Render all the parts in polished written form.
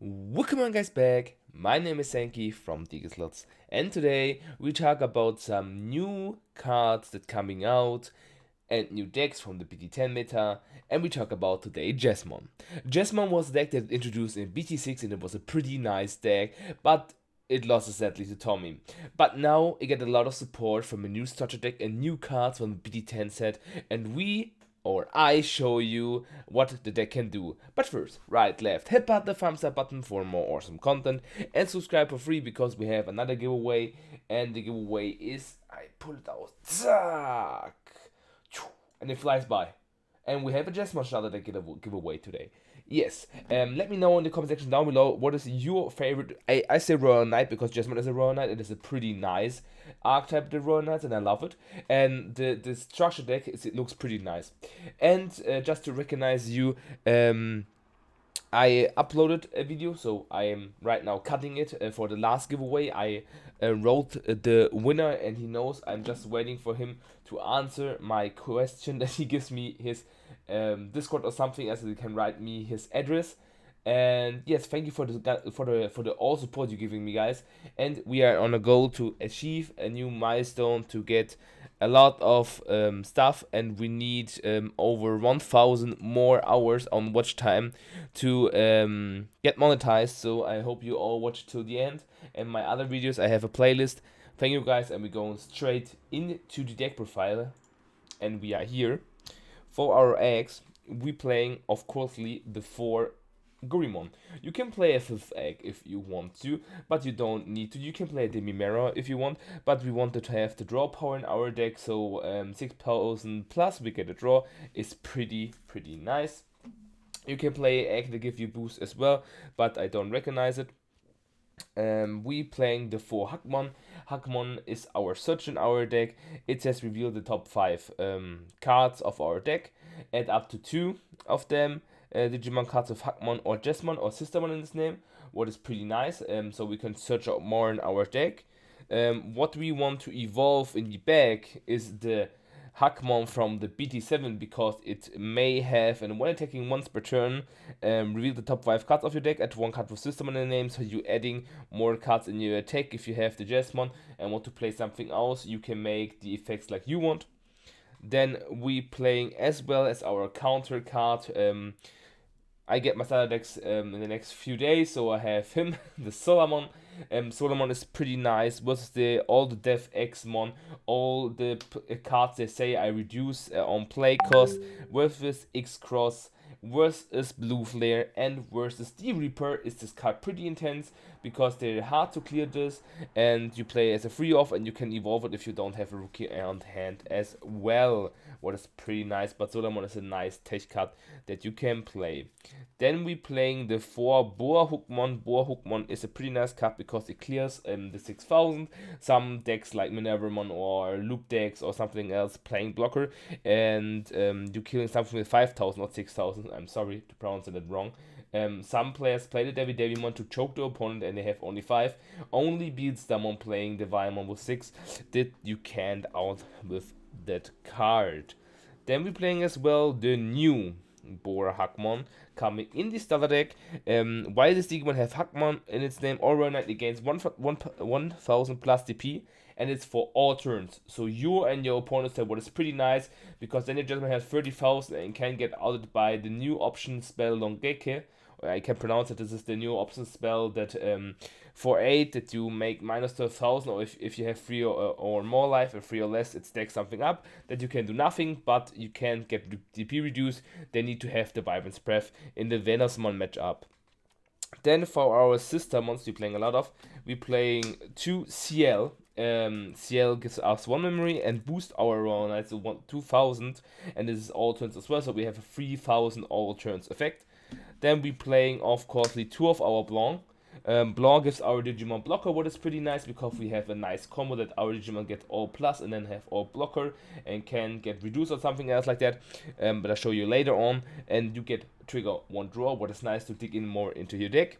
Welcome on guys back, my name is Senki from Slots, and today we talk about some new cards that coming out and new decks from the BT10 meta, and we talk about today Jesmon. Jesmon was a deck that introduced in BT6 and it was a pretty nice deck, but it lost sadly to Tommy. But now it get a lot of support from a new starter deck and new cards from the BT10 set, and I show you what the deck can do. But first, right, left, hit the thumbs up button for more awesome content and subscribe for free because we have another giveaway, and the giveaway is, I pull it out, zack, and it flies by. And we have a Jesmon starter deck giveaway today. Yes, let me know in the comment section down below what is your favorite. I say Royal Knight because Jesmon is a Royal Knight. It is a pretty nice archetype, the Royal Knights, and I love it. And the structure deck, it looks pretty nice. And just to recognize you, I uploaded a video, so I am right now cutting it for the last giveaway. I wrote the winner, and he knows. I'm just waiting for him to answer my question that he gives me his Discord or something, as he can write me his address. And yes, thank you for the all support you're giving me, guys. And we are on a goal to achieve a new milestone to get a lot of stuff, and we need over 1,000 more hours on watch time to get monetized. So I hope you all watch till the end. And my other videos, I have a playlist. Thank you guys, and we're going straight into the deck profile, and we are here for our eggs. We playing, of course, the 4 Gurimon. You can play a 5th egg if you want to, but you don't need to. You can play a Demi-Mirror if you want, but we wanted to have the draw power in our deck, so 6,000 plus we get a draw is pretty nice. You can play egg that give you boost as well, but I don't recognize it. We playing the 4 Hakmon. Hakmon is our search in our deck. It says reveal the top 5 cards of our deck, add up to 2 of them. Digimon cards of Hakmon or Jesmon or Sistermon in this name, what is pretty nice, so we can search out more in our deck. What we want to evolve in the back is the Hakmon from the BT7, because it may have, and when attacking once per turn, reveal the top 5 cards of your deck, add 1 card with Sistermon in the name, so you're adding more cards in your attack. If you have the Jesmon and want to play something else, you can make the effects like you want. Then we playing as well as our counter card. I get my starter decks in the next few days, so I have him, the Solomon. Solomon is pretty nice versus all the Death X-Mon, all the cards they say I reduce on play cost, versus X-Cross, versus Blue Flare, and versus the Reaper. Is this card pretty intense because they're hard to clear this, and you play as a free off, and you can evolve it if you don't have a rookie on hand as well, what is pretty nice. But Solomon is a nice tech card that you can play. Then we playing the 4 Boa Hookmon. Boa Hookmon is a pretty nice card because it clears the 6,000. Some decks like Minervamon or Loop decks or something else playing blocker, and you're killing something with 5,000, not 6,000. I'm sorry to pronounce it wrong. Some players play the Devimon to choke the opponent, and they have only 5. Only beats Damon playing the Viamon with 6 that you can't out with that card. Then we're playing as well the new Bora Hakmon coming in the starter deck. Why does Digimon have Hakmon in its name? All Royal Knight gains 1,000 plus DP, and it's for all turns. So you and your opponents have, what is pretty nice, because then your Jesmon has 30,000 and can get outed by the new option spell Longeke. I can pronounce it. This is the new option spell that for 8 that you make minus 12,000, or if you have 3 or more life, or 3 or less, it stacks something up that you can do nothing, but you can't get DP reduced. They need to have the Vibrance Breath in the Venosmon matchup. Then for our sister monster we're playing a lot of, we're playing 2 CL. CL gives us 1 memory and boost our Royal Knights to 2,000, and this is all turns as well, so we have a 3,000 all turns effect. Then we playing, of course, the 2 of our Blanc. Blanc gives our Digimon blocker, what is pretty nice because we have a nice combo that our Digimon get all plus and then have all blocker and can get reduced or something else like that. But I'll show you later on. And you get trigger 1 draw, what is nice to dig in more into your deck.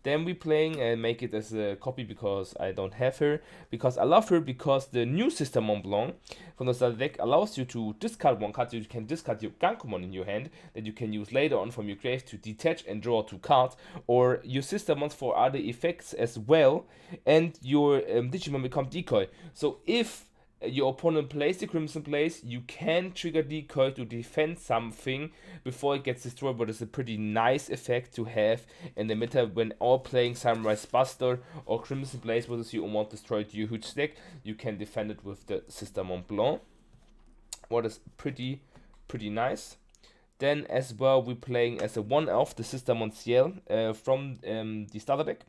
Then we playing and make it as a copy because I don't have her. Because I love her because the new system Mont Blanc from the starter deck allows you to discard one card, so you can discard your Gankumon in your hand that you can use later on from your grave to detach and draw 2 cards, or your Systemons for other effects as well, and your Digimon become decoy. So if your opponent plays the Crimson Blaze, you can trigger Decoy to defend something before it gets destroyed, but it's a pretty nice effect to have in the meta when all playing Samurai's Buster or Crimson Blaze versus you want destroyed your huge deck. You can defend it with the System Mont Blanc, what is pretty nice. Then as well, we're playing as a 1-elf the Systemon Ciel from the starter deck.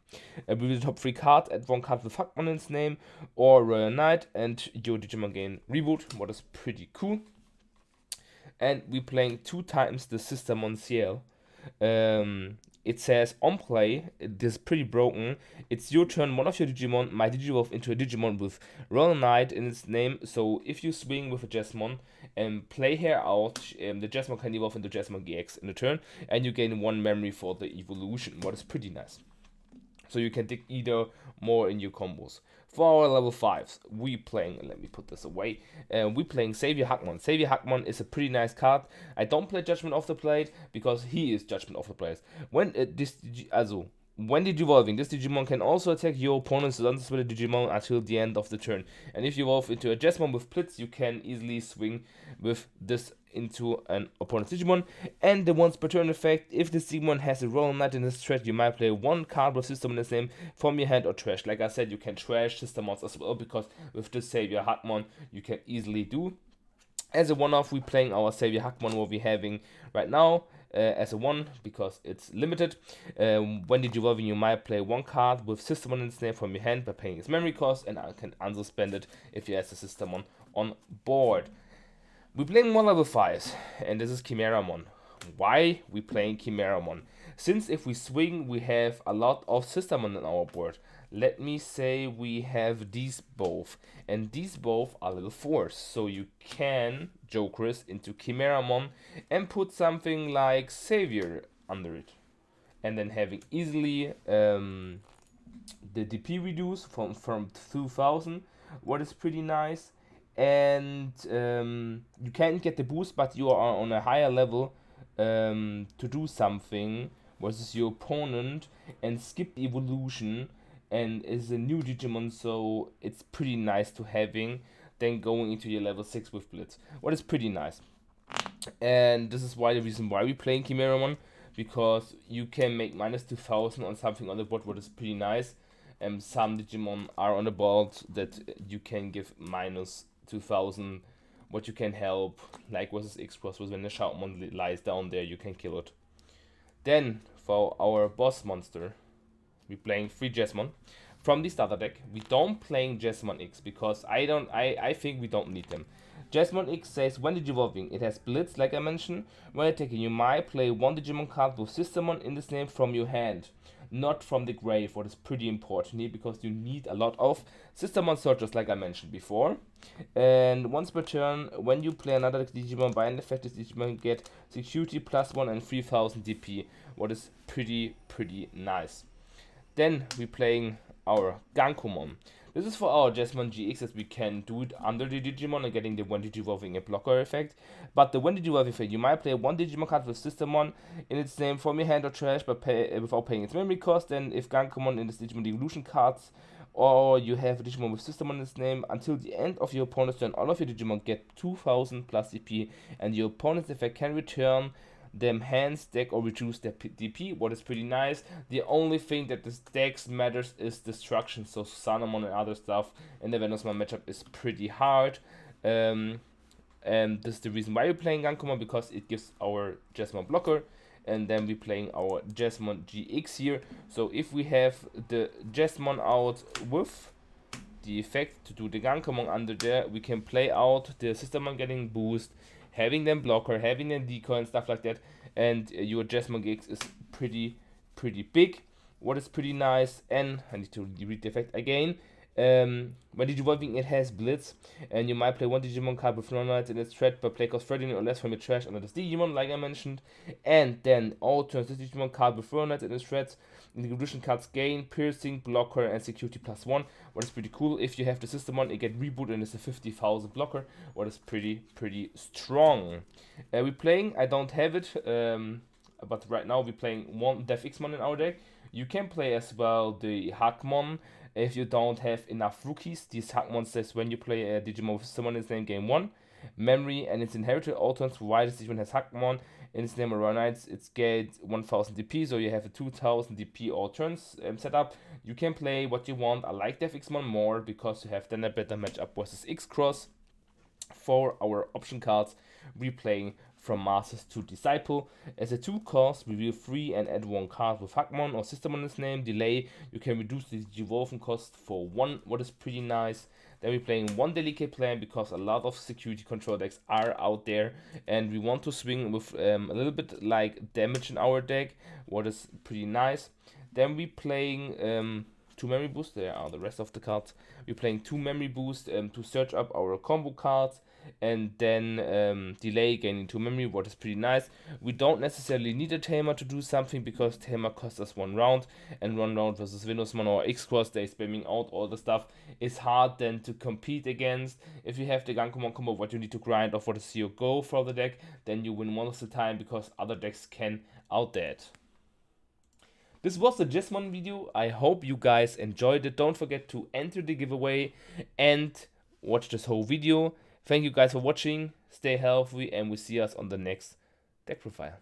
We will top 3 cards, add 1 card with Hackman in its name, or Royal Knight, and your Digimon gain Reboot, what is pretty cool. And we're playing 2 times the Systemon Ciel. It says on play, this is pretty broken. It's your turn, one of your Digimon might Digivolve into a Digimon with Royal Knight in its name. So if you swing with a Jesmon and play her out, the Jesmon can evolve into Jesmon GX in the turn, and you gain 1 memory for the evolution, what is pretty nice. So you can dig either more in your combos. For our level 5s, we playing, let me put this away, we playing Savior Hackmon. Savior Hackmon is a pretty nice card. I don't play Judgment of the Blade because he is Judgment of the Blade. When Digivolving, this Digimon can also attack your opponent's non-split Digimon until the end of the turn. And if you evolve into a Jesmon with Blitz, you can easily swing with this into an opponent's Digimon. And the once per turn effect, if this Digimon has a Royal Knight in his threat, you might play 1 card with System in its name from your hand or trash. Like I said, you can trash Systemons as well, because with this Savior Hackmon, you can easily do. As a one-off, we're playing our Savior Hackmon, what we're having right now. As a 1 because it's limited. When Digivolving, you might play 1 card with Systemon in its name from your hand by paying its memory cost, and I can unsuspend it if you have the Systemon on board. We're playing more level 5s, and this is Chimeramon. Why we playing Chimeramon? Since if we swing, we have a lot of Systemon on our board. Let me say we have these both, and these both are level 4s, so you can Jokeris into Chimeramon and put something like Savior under it, and then having easily the DP reduce from 2000, what is pretty nice. And you can get the boost, but you are on a higher level to do something versus your opponent and skip the evolution, and is a new Digimon, so it's pretty nice to having then going into your level 6 with Blitz, what is pretty nice. And this is why the reason why we're playing Chimeramon, because you can make minus 2000 on something on the board, what is pretty nice. And some Digimon are on the board that you can give minus 2000, what you can help, like versus X-Cross, was when the Shoutmon lies down there, you can kill it. Then for our boss monster, we're playing 3 Jesmon from the starter deck. We don't playing Jesmon X because I think we don't need them. Jesmon X says when Digivolving, it has Blitz, like I mentioned. When attacking, you might play 1 Digimon card with Systemon in this name from your hand, not from the grave, what is pretty important here because you need a lot of Systemon searchers, like I mentioned before. And once per turn, when you play another Digimon by an effect, this Digimon get security +1 and 3000 DP, what is pretty nice. Then we're playing our Gankumon. This is for our Jesmon GX, as we can do it under the Digimon and getting the 1 Digivolving a blocker effect. But the 1 Digivolving effect, you might play 1 Digimon card with Systemon in its name from your hand or trash, but without paying its memory cost. Then if Gankumon in this Digimon Evolution cards, or you have a Digimon with Systemon in its name, until the end of your opponent's turn, all of your Digimon get 2000 plus DP, and your opponent's effect can return them hands, deck, or reduce their DP, what is pretty nice. The only thing that this deck matters is destruction, so Sanomon and other stuff in the Venosman matchup is pretty hard. And this is the reason why we're playing Gankumon, because it gives our Jesmon blocker, and then we're playing our Jesmon GX here. So if we have the Jesmon out with the effect to do the Gankumon under there, we can play out the Systemon getting boost, having them blocker, having them decoy and stuff like that, and your Jesmon GX is pretty big, what is pretty nice. And I need to read the effect again. When Digivolving, it has Blitz, and you might play one Digimon card with no Knights in its threat, but play cost 13 or less from your trash under this Digimon, like I mentioned. And then all turns this Digimon card with no Knights in its threats. The evolution cards gain Piercing, Blocker, and Security +1, what is pretty cool. If you have the system on, it get reboot and it's a 50,000 blocker, what is pretty strong. We're playing, I don't have it, but right now we're playing one DefXmon in our deck. You can play as well the Hackmon if you don't have enough rookies. These Hackmon says when you play a Digimon with someone in its name game 1, memory and its inherited all turns provided Digimon has Hackmon in its name or Royal Knights, it's get 1000 DP, so you have a 2000 DP all turns set up. You can play what you want. I like DefXmon more because you have then a better matchup versus X-Cross. For our option cards, replaying from Masters to Disciple. As a 2 cost, reveal 3 and add 1 card with Hackmon or system on its name. Delay, you can reduce the Digivolving cost for 1, what is pretty nice. Then we're playing one delicate plan because a lot of security control decks are out there, and we want to swing with a little bit like damage in our deck, what is pretty nice. Then we're playing 2 memory boost. There are the rest of the cards. We're playing 2 memory boost to search up our combo cards, and then delay gaining 2 memory, what is pretty nice. We don't necessarily need a Tamer to do something because Tamer costs us 1 round, and 1 round versus Windowsman or X-Cross, they spamming out all the stuff, is hard then to compete against. If you have the Gankumon combo, what you need to grind off what is your go for the deck, then you win most of the time because other decks can out that. This was the Jesmon video. I hope you guys enjoyed it. Don't forget to enter the giveaway and watch this whole video. Thank you guys for watching. Stay healthy and we'll see us on the next deck profile.